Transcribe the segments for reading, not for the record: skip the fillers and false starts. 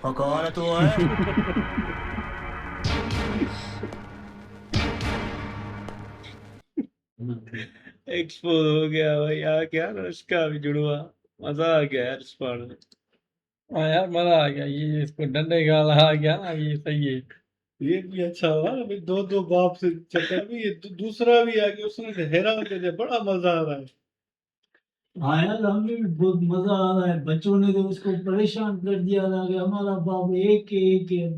और कौन है तू है? एक्सपोज हो गया भाई, आ गया ना उसका भी जुड़वा। मजा आ गया यार इस बार। हाँ यार मजा आ गया, ये इसको डंडे का वाला आ गया ना, ये सही है। ये भी अच्छा हुआ ना भाई, दो दो बाप से चक्कर में ये दूसरा भी आ गया, उसने तो हैरान कर दिया, बड़ा मजा आ रहा है। हाँ यार हमें भी बहुत मजा आ रहा है, बच्चों ने तो उसको परेशान कर दिया था कि हमारा बाप एक के एक है,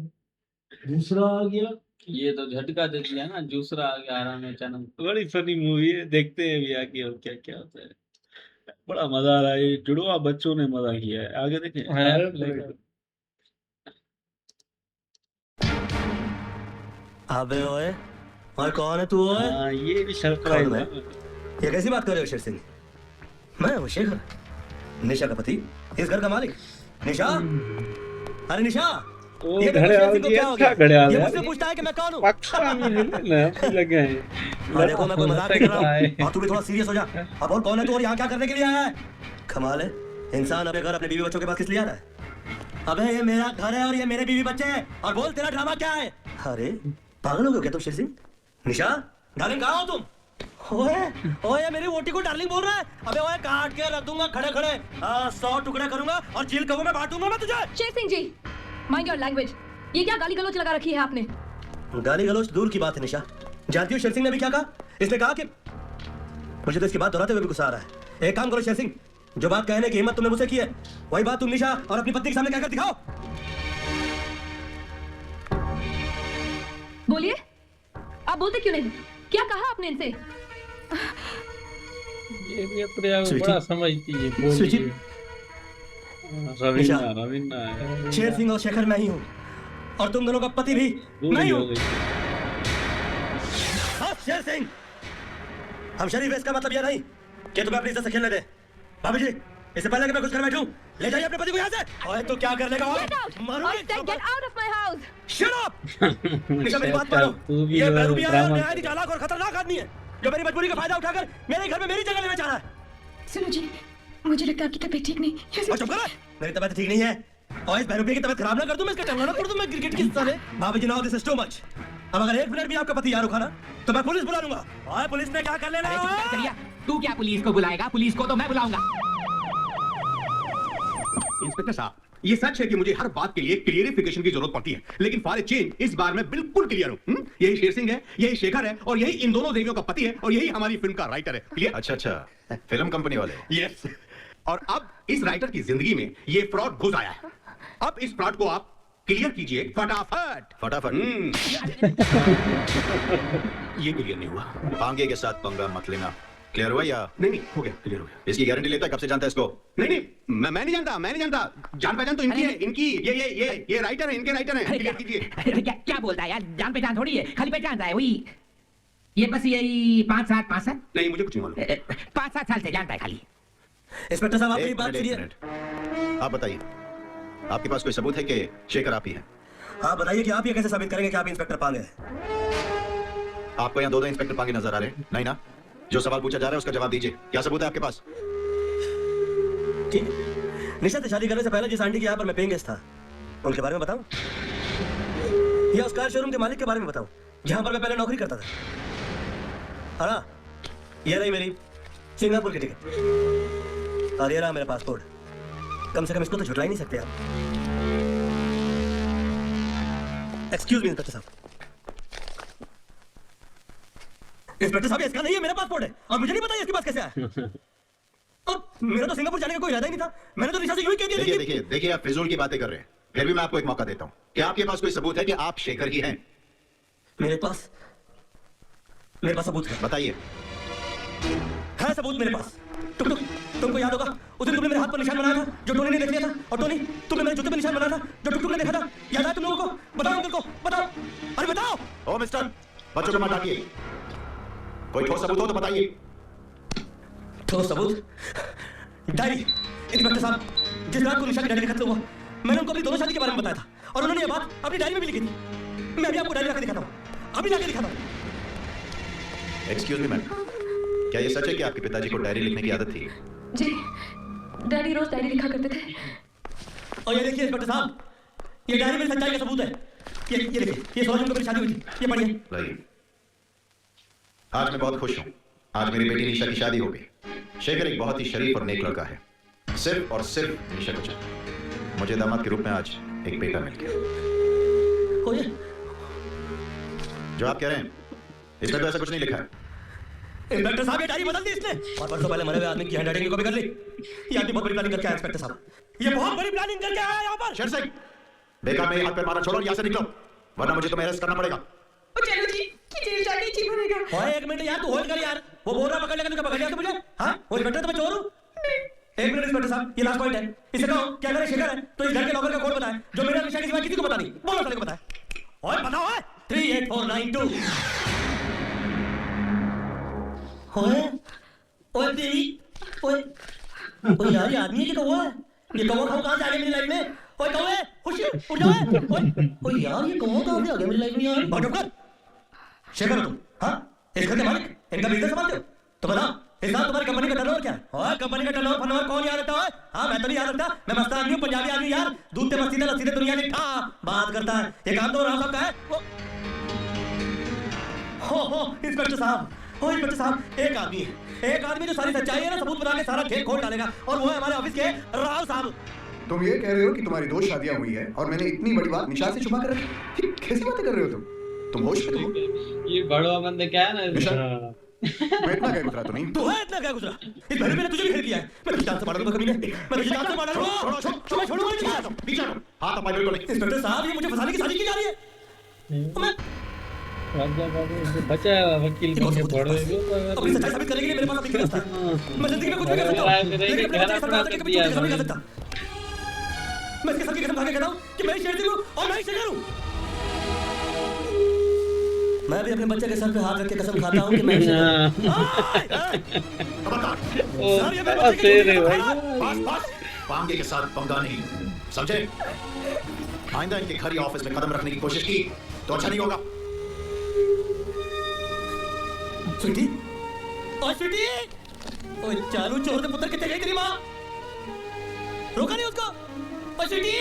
दूसरा आ गया। ये तो झटका दे दिया ना, दूसरा आ गया आराम में अचानक। बड़ी फनी मूवी है, देखते हैं अभी आगे और क्या क्या होता है। बड़ा मजा आ रहा है, ये जुड़वा बच्चों ने मजा किया है। आगे देखें। हाँ यार, अबे ओए, और कौन है तू ओए? हाँ ये भी सरप्राइज कौन है। है? ये कैसी बात कर रहे हो शेर सिंह? मैं हूँ शेखर, निशा का पति, इस घर का मालिक। निशा, अरे निशा, ओ ये देखो घड़ियाल शेर सिंह को जी, क्या हो अच्छा गया? घड़ियाल ये है। मुझसे पूछता है कि मैं कौन हूँ। पाकिस्तानी है ना, लगे हैं। हाँ देखो मैं कोई मजाक नहीं कर रहा हूँ, और तू भी थोड़ा सीरियस हो जा। अब बोल कौन है तू और यहाँ क्या करने के लिए आया है? कमाल है, इंसान अपने घर अपने बीवी बच्चों के पास किस लिए आ रहा है? अबे ये मेरा घर है और ये मेरे बीवी बच्चे हैं, और बोल तेरा ड्रामा क्या है? अरे पागल हो गए क्या तुम शेर सिंह? निशा, डार्लिंग कहाँ हो तुम? ओए, ओए मेरी वोटी को डार्लिंग बोल रहा है? अबे ओए काट के रख दूंगा खड़े खड़े, 100 टुकड़े करूंगा और झील कबू में बांटूंगा मैं तुझे। Sher Singh ji, mind your language. ये क्या गाली गलौज लगा रखी है आपने? गाली गलौज दूर की बात है निशा, जानती हो शेर सिंह ने भी क्या कहा? इसने कहा कि मुझे तो इसकी बात दोहराते हुए भी गुस्सा आ रहा है। एक काम करो शेर सिंह, जो बात कहने की हिम्मत तुमने मुझसे की है, वही बात तुम निशा और अपनी पत्नी के सामने कहकर दिखाओ। बोलिए, आप बोलते क्यों नहीं? क्या कहा आपने इनसे? ये भी अपने आप में स्वीटी। बड़ा समझती है, बोल स्वीटी। रही है। रवीना रवीना है। शेर सिंह और शेखर मैं ही हूँ, और तुम दोनों का पति भी मैं दूरी ही हो हूँ। गई। हाँ, शेर सिंह, हम शरीफ हैं, इसका मतलब यह नहीं कि तुम्हें अपनी इज्जत से खेलने दे। भाभी जी, इससे पहले कि मैं कुछ कर बैठूं, ले जाइए अपने पति को यहाँ से। ओए तू क्या कर लेगा? ओए Get out! मारूंगी। I said get out of my house! Shut up! निशा मेरी बात तू मानो, भी ये जो है बहरूपिया है और ड्रामा नहायत ही चालाक और खतरनाक आदमी है, जो मेरी मजबूरी का फायदा उठाकर मेरे घर में मेरी जगह लेना चाह रहा है। सुनो जी, मुझे लगता है आपकी तबीयत ठीक नहीं। और चुप करो, मेरी तबीयत ठीक नहीं है, और इस बहरूपिया की तबीयत खराब ना कर दूं, मैं इसका टंगना ना फोड़ दूं, मैं क्रिकेट की साले। भाभी जी, now this is too much. अब अगर एक मिनट भी आपका पति यहाँ रुका ना, तो मैं पुलिस बुला लूंगा। और पुलिस ने क्या कर लेना अरे चुप कर है? चलिया, तू क्या पुलिस को बुलाएगा? पुलिस को तो मैं बुलाऊंगा। इंस्पेक्टर साहब, ये सच है कि मुझे हर बात के लिए क्लियरिफिकेशन की जरूरत पड़ती है, लेकिन फॉर ए चेंज इस बार मैं बिल्कुल क्लियर हूँ। यही शेर सिंह है, यही शेखर है, और यही इन दोनों देवियों का पति है, और यही हमारी फिल्म का राइटर है। क्लियर? अच्छा अच्छा, फिल्म कंपनी वाले। यस। और अब इस राइटर की जिंदगी में ये फ्रॉड घुस आया है। अब इस फ्रॉड को आप क्लियर कीजिए फटाफट। फटाफट। ये क्लियर नहीं हुआ। पांगे के साथ पंगा मत लेना। क्लियर हुआ या? नहीं हो गया, क्लियर हो गया। इसकी गारंटी लेता है? कब से जानता है इसको? नहीं, मैं नहीं जानता। जान पहचान तो इनकी है, इनकी। ये राइटर है, इनके राइटर हैं। क्लियर कीजिए। अरे क्या बोलता है यार? जान पहचान थोड़ी है, खाली पहचानता है वही। ये बस यही 5-7 नहीं, मुझे कुछ नहीं मालूम। 5-7 साल से जानता है खाली। इंस्पेक्टर साहब, आप मेरी एक बात मिनट, एक सुनिए। मिनट। आप बताइए, आपके पास कोई सबूत है कि शेखर आप ही है? आप बताइए कि आप ये कैसे साबित करेंगे कि आप इंस्पेक्टर पांगे हैं? आपको यहाँ दो इंस्पेक्टर पांगे नजर आ रहे हैं? नहीं ना? जो सवाल पूछा जा रहा है उसका जवाब दीजिए। क्या सबूत है आपके पास? ठीक है, निशा से शादी करने से पहले जिस आंटी के यहाँ पर मैं पेइंग गेस्ट था, उनके बारे में बताऊं, या उस कार शोरूम के मालिक के बारे में बताऊं जहां पर मैं पहले नौकरी करता था? हाँ, ये रही मेरी सिंगापुर की टिकट, और ये रहा मेरा पासपोर्ट। कम से कम इसको तो झुटला ही नहीं सकते आप। एक्सक्यूज मी इंस्पेक्टर साहब। इंस्पेक्टर साहब, इसका नहीं है, मेरा पासपोर्ट है, और मुझे नहीं पता इसके पास कैसे आया। और मेरा तो सिंगापुर जाने का कोई इरादा ही नहीं था, मैंने तो निशा से यूं ही कह दिया। देखिए, आप फिजूल की बातें कर रहे हैं। फिर भी मैं आपको एक मौका देता हूँ। क्या आपके पास कोई सबूत है कि आप शेखर ही हैं? मेरे पास सबूत है। बताइए। है सबूत मेरे पास। टुक टुक, तुमको याद होगा उस दिन तुमने मेरे हाथ पर निशान बनाया था जो टोनी ने देख लिया था, और टोनी, तुमने मेरे जूते पर निशान बनाया था जो टुक टुक ने देखा था। याद है तुम लोगों को? बताओ अंकल को, बताओ, अरे बताओ। ओ मिस्टर, बच्चों को मत डांटिए। कोई ठोस सबूत हो तो बताइए। ठोस सबूत? डायरी। इंस्पेक्टर साहब, जिस रात को निशा की डायरी खत्म हुआ, मैंने उनको अपनी दोनों शादी के बारे में बताया था, और उन्होंने ये बात अपनी डायरी में भी लिखी थी। मैं अभी आपको डायरी लाकर दिखाता हूँ, अभी लाकर दिखाता हूँ। एक्सक्यूज मी मैम, क्या ये सच है कि आपके पिताजी को डायरी लिखने की आदत थी? जी, डैडी रोज डायरी लिखा करते थे। और ये देखिए इंस्पेक्टर साहब, ये डायरी मेरी सच्चाई का सबूत है। ये देखिए, ये 16 जून को मेरी शादी हुई थी। ये पढ़िए। भाई, आज मैं बहुत खुश हूँ। आज मेरी बेटी निशा की शादी हो गई। शेखर एक बहुत ही शरीफ और नेक लड़का है। सिर्फ और सिर्फ निशा को चाहिए। मुझे दामाद के रूप में आज एक बेटा मिल गया। हो ये जो आप कह रहे हैं इसमें तो ऐसा कुछ नहीं लिखा है। इंस्पेक्टर साहब, ये डायरी बदल दी इसने और परसों पहले मरे हुए आदमी की हैंडराइटिंग कॉपी कर ली। ये आदमी बहुत बड़ी प्लानिंग करके आया इंस्पेक्टर साहब। ये बहुत बड़ी प्लानिंग करके आया यहाँ पर। शेर सिंह, बेकार में हाथ पैर मारना छोड़ो और यहाँ से निकलो, वरना मुझे तुम्हें अरेस्ट करना पड़ेगा। चलो जी कि जेल जाके जी भरेगा। ओए एक मिनट यार, तू होल्ड कर यार। वो बोल रहा पकड़ लेगा, तू पकड़ लिया मुझे? हाँ, वो इंस्पेक्टर तो मैं चोर हूँ? एक मिनट इंस्पेक्टर साहब, ये लास्ट पॉइंट है। इसे कहो कि अगर ये शेखर है तो इस घर के लॉकर का कोड बताए जो मेरे निशा के सिवा किसी को पता नहीं। बोलो साले को बताए। ओए बताओ। ओए 38492। ओए ओए तेरी ओए ओए यार, ये आदमी है कि कौवा है? ये कौवा कहाँ से आ गया मेरी लाइफ में? ओए कौवे, खुशी उठ जाओ। ओए ओए यार, ये कौवा कहाँ से आ गया मेरी लाइफ में यार? बात कर। शेखर हो तुम? हाँ, इस घर के मालिक, इनका बिजनेस संभालते हो? तो बताओ, इस साल तुम्हारी कंपनी का टर्नओवर क्या है? और कंपनी का टर्नओवर फर्नओवर कौन याद रखता है? हाँ, मैं तो नहीं याद रखता। मैं मस्त आदमी हूँ, पंजाबी आदमी यार। दूध से मस्ती लस्सी से दुनिया की ठा बात करता है। ये काम तो राव साहब का है। हो इंस्पेक्टर साहब, हो इंस्पेक्टर साहब, एक आदमी जो सारी सच्चाई है ना सबूत बना के सारा खेल खोल डालेगा, और वो है हमारे ऑफिस के राव साहब। तुम ये कह रहे हो कि तुम्हारी 2 शादियां हुई है और मैंने इतनी बड़ी बात निशा से छुपा कर रखी? कैसी बातें कर रहे हो तुम होश में हो? ये बड़वा बंदे क्या है ना। मैं इतना क्या गुजरा तो नहीं? तो है इतना क्या गुजरा? इस भरे में तुझे भी खरीद लिया है। मैं तुझे जान से मार दूंगा कभी नहीं। मैं तुझे जान से मार दूंगा। छोड़ो नहीं। हाथ अपना बिल्कुल नहीं। इंस्पेक्टर साहब, ये मुझे फंसाने की साजिश की जा रही है। मैं राजा बाबू इसे बचाया वकील बन के पड़ रहे हो। अपनी सच्चाई साबित करने के लिए मेरे पास अभी रास्ता है। मैं जिंदगी में कुछ भी कर सकता हूं, लेकिन अपने बच्चे के साथ आके कभी झूठी कसम नहीं खा सकता। मैं इसके सर की कसम खा के कहता हूं कि मैं ही शेर सिंह हूं और मैं ही शेखर हूं। मैं भी अपने बच्चे के सर पे हाथ रख के कसम खाता हूं कि मैं ही शेखर हूं। सर, ये मेरे बच्चे की कसम खा रहा है। बस पांगे के साथ पंगा नहीं, समझे? आइंदा इनके घर या ऑफिस में कदम रखने की कोशिश की तो अच्छा नहीं होगा। स्वीटी, ओए स्वीटी, ओए चालू चोर के पुत्र कितने गई तेरी माँ? रोका नहीं उसको? ओए स्वीटी।